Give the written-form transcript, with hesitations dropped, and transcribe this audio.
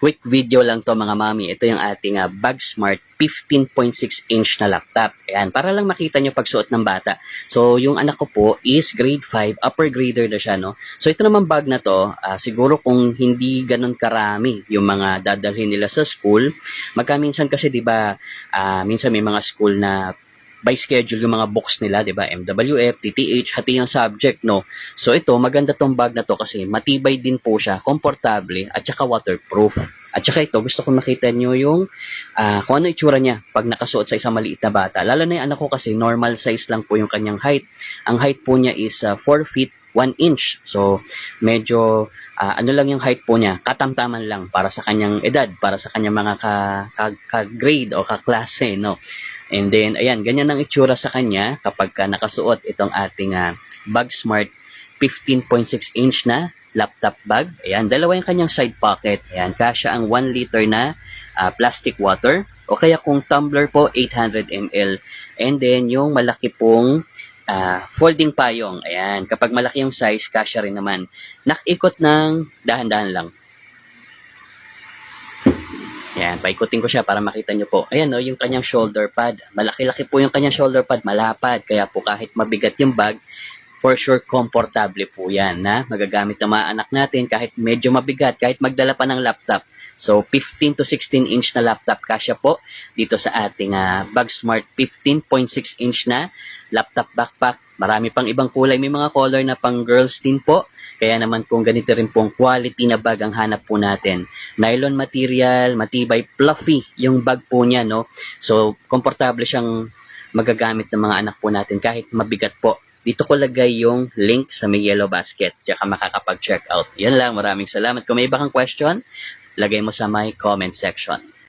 Quick video lang to mga mami. Ito yung ating BagSmart 15.6 inch na laptop. Ayan, para lang makita nyo pagsuot ng bata. So, yung anak ko po is grade 5, upper grader na siya, no? So, ito naman bag na to, siguro kung hindi ganun karami yung mga dadalhin nila sa school, magkaminsan kasi, di ba, minsan may mga school na by schedule yung mga books nila, 'di ba? MWF, TTH, hati yung subject, no. So ito, maganda tong bag na to kasi matibay din po siya, komportable at saka waterproof. At saka ito, gusto ko makita nyo yung kung ano itsura niya pag nakasuot sa isang maliit na bata. Lalo na yung anak ko kasi normal size lang po yung kanyang height. Ang height po niya is 4 feet 1 inch. So, medyo ano lang yung height po niya, katamtaman lang para sa kanyang edad, para sa kanyang mga ka-grade o kaklase, no. And then, ayan, ganyan ang itsura sa kanya kapag nakasuot itong ating BagSmart 15.6 inch na laptop bag. Ayan, dalawa yung kanyang side pocket. Ayan, kasya ang 1 liter na plastic water. O kaya kung tumbler po, 800 ml. And then, yung malaki pong folding payong. Ayan, kapag malaki yung size, kasya rin naman. Nakikot ng dahan-dahan lang. Ayan, paikutin ko siya para makita nyo po. Ayan, no, yung kanyang shoulder pad. Malaki-laki po yung kanyang shoulder pad, malapad. Kaya po kahit mabigat yung bag, for sure, komportable po yan na magagamit ng mga anak natin kahit medyo mabigat, kahit magdala pa ng laptop. So, 15 to 16 inch na laptop kasya po dito sa ating BagSmart 15.6 inch na laptop backpack. Marami pang ibang kulay. May mga color na pang girls din po. Kaya naman kung ganito rin pong quality na bag ang hanap po natin. Nylon material, matibay, fluffy yung bag po niya, no? So, komportable siyang magagamit ng mga anak po natin kahit mabigat po. Dito ko lagay yung link sa may yellow basket. Tsaka makakapag-check out. Yan lang. Maraming salamat. Kung may iba kang question, lagay mo sa my comment section.